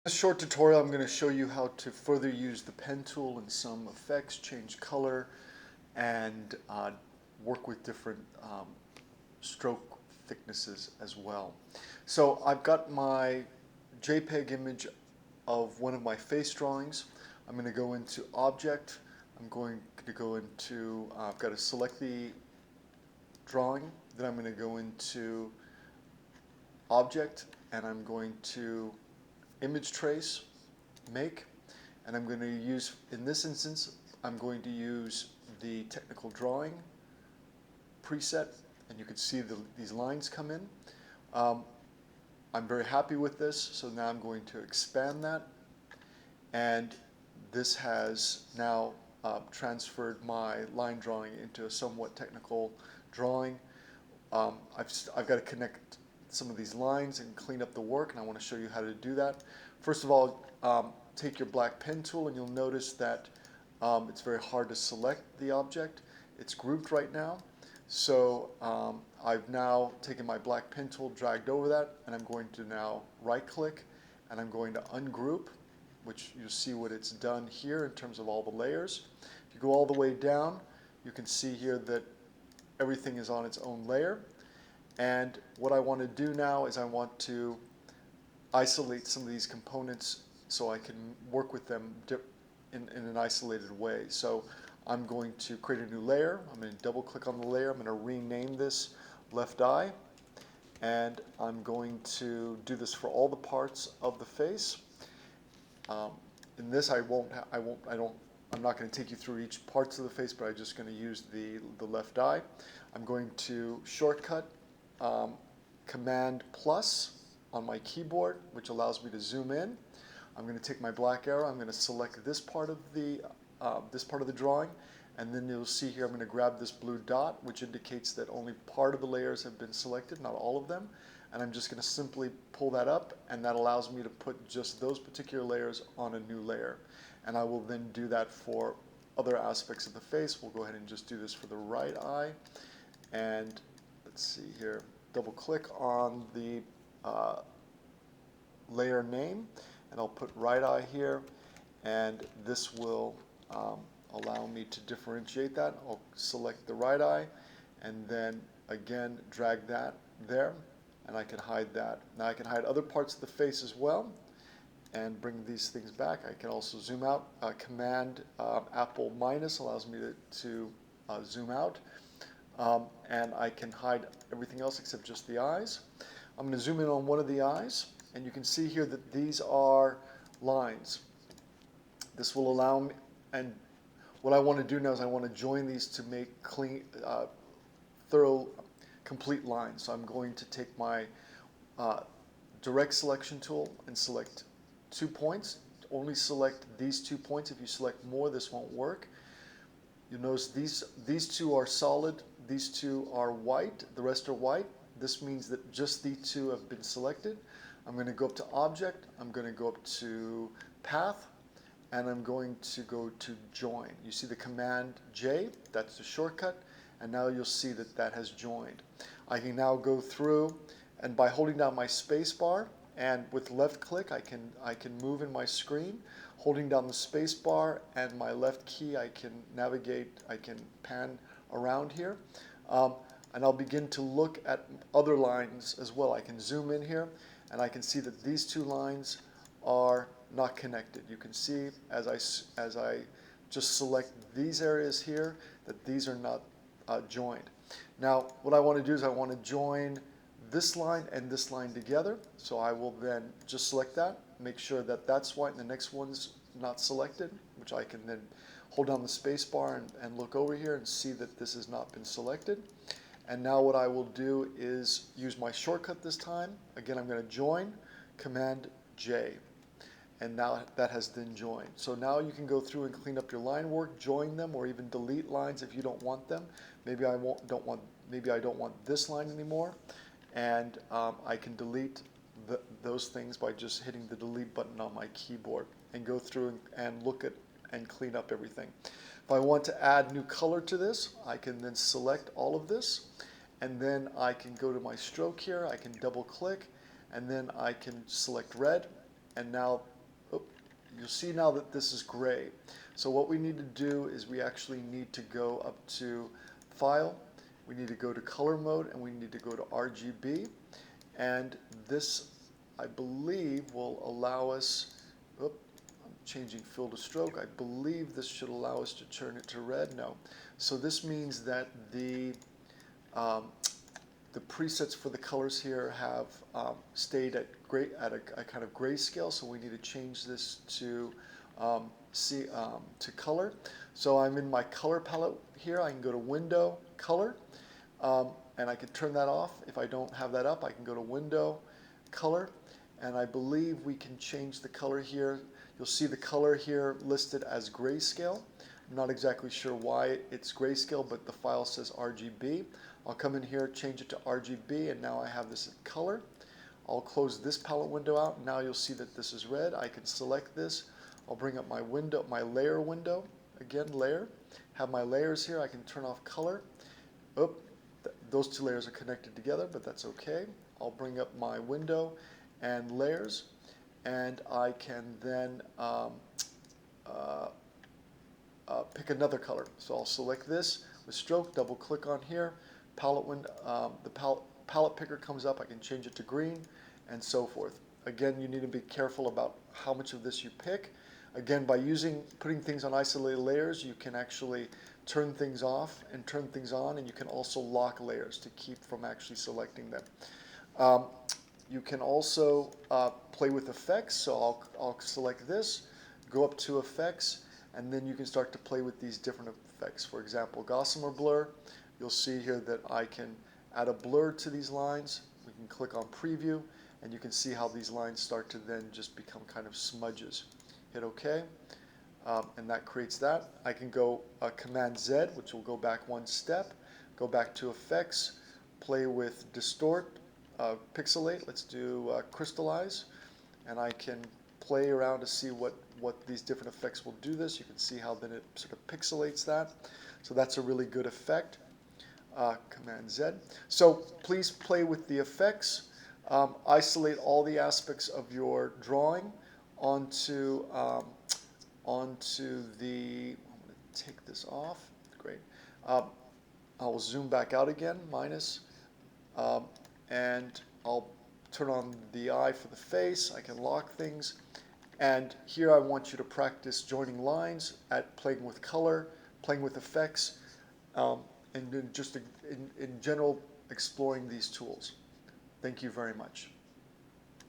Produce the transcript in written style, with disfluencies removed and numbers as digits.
In this short tutorial, I'm going to show you how to further use the pen tool in some effects, change color, and work with different stroke thicknesses as well. So I've got my JPEG image of one of my face drawings. I'm going to go into Object. I'm going to go into, I've got to select the drawing. Then I'm going to go into Object, and I'm going to Image Trace, Make, and I'm going to use, in this instance, I'm going to use the technical drawing preset, and you can see these lines come in. I'm very happy with this, so now I'm going to expand that, and this has now transferred my line drawing into a somewhat technical drawing. I've got to connect some of these lines and clean up the work, and I want to show you how to do that. First of all, take your black pen tool, and you'll notice that it's very hard to select the object. It's grouped right now. So I've now taken my black pen tool, dragged over that, and I'm going to now right click, and I'm going to ungroup, which you'll see what it's done here in terms of all the layers. If you go all the way down, you can see here that everything is on its own layer. And what I want to do now is I want to isolate some of these components so I can work with them in an isolated way. So I'm going to create a new layer. I'm going to double click on the layer. I'm going to rename this left eye. And I'm going to do this for all the parts of the face. In this, I'm not going to take you through each parts of the face, but I'm just going to use the left eye. I'm going to shortcut Command plus on my keyboard, which allows me to zoom in. I'm going to take my black arrow. I'm going to select this part of the drawing, and then you'll see here I'm going to grab this blue dot, which indicates that only part of the layers have been selected, not all of them. And I'm just going to simply pull that up, and that allows me to put just those particular layers on a new layer. And I will then do that for other aspects of the face. We'll go ahead and just do this for the right eye. And let's see here, double click on the layer name, and I'll put right eye here, and this will allow me to differentiate that. I'll select the right eye, and then again drag that there, and I can hide that. Now I can hide other parts of the face as well and bring these things back. I can also zoom out. Command Apple minus allows me to zoom out. And I can hide everything else except just the eyes. I'm going to zoom in on one of the eyes, and you can see here that these are lines. This will allow me, and what I want to do now is I want to join these to make clean, thorough, complete lines. So I'm going to take my direct selection tool and select 2 points. Only select these 2 points. If you select more, this won't work. You'll notice these two are solid, these two are white, the rest are white. This means that just these two have been selected. I'm going to go up to Object, I'm going to go up to Path, and I'm going to go to Join. You see the Command J, that's the shortcut, and now you'll see that that has joined. I can now go through, and by holding down my space bar, and with left click I can move in my screen. Holding down the space bar and my left key, I can navigate, I can pan around here. And I'll begin to look at other lines as well. I can zoom in here, and I can see that these 2 lines are not connected. You can see as I just select these areas here that these are not joined. Now what I want to do is I want to join this line and this line together. So I will then just select that, make sure that that's white and the next one's not selected, which I can then hold down the space bar and look over here and see that this has not been selected. And now what I will do is use my shortcut this time. Again, I'm going to join, Command J. And now that has been joined. So now you can go through and clean up your line work, join them, or even delete lines if you don't want them. Maybe I don't want this line anymore. And I can delete those things by just hitting the delete button on my keyboard and go through and look at and clean up everything. If I want to add new color to this, I can then select all of this, and then I can go to my stroke here, I can double click, and then I can select red, and now, oh, you'll see now that this is gray. So what we need to do is we actually need to go up to File, we need to go to Color Mode, and we need to go to RGB. And this, I believe, will allow us, I'm changing fill to stroke, I believe this should allow us to turn it to red. No. So this means that the presets for the colors here have stayed at a kind of grayscale, so we need to change this to to color. So I'm in my color palette here. I can go to Window, Color, and I can turn that off. If I don't have that up, I can go to Window, Color, and I believe we can change the color here. You'll see the color here listed as grayscale. I'm not exactly sure why it's grayscale, but the file says RGB. I'll come in here, change it to RGB, and now I have this in color. I'll close this palette window out. Now you'll see that this is red. I can select this. I'll bring up my window, my layer window. Again, layer. Have my layers here. I can turn off color. Those two layers are connected together, but that's okay. I'll bring up my window and layers, and I can then pick another color. So I'll select this with stroke, double click on here, palette window, the palette picker comes up, I can change it to green, and so forth. Again, you need to be careful about how much of this you pick. Again, by putting things on isolated layers, you can actually turn things off and turn things on, and you can also lock layers to keep from actually selecting them. You can also play with effects, so I'll select this, go up to effects, and then you can start to play with these different effects. For example, Gossamer blur, you'll see here that I can add a blur to these lines. We can click on preview, and you can see how these lines start to then just become kind of smudges. Hit OK, and that creates that. I can go Command Z, which will go back one step, go back to effects, play with distort, pixelate, let's do crystallize, and I can play around to see what these different effects will do this. You can see how then it sort of pixelates that. So that's a really good effect. Command Z. So please play with the effects. Isolate all the aspects of your drawing onto the, I'm going to take this off. Great. I'll zoom back out again, minus, and I'll turn on the eye for the face. I can lock things. And here I want you to practice joining lines, playing with color, playing with effects, and then just in general exploring these tools. Thank you very much.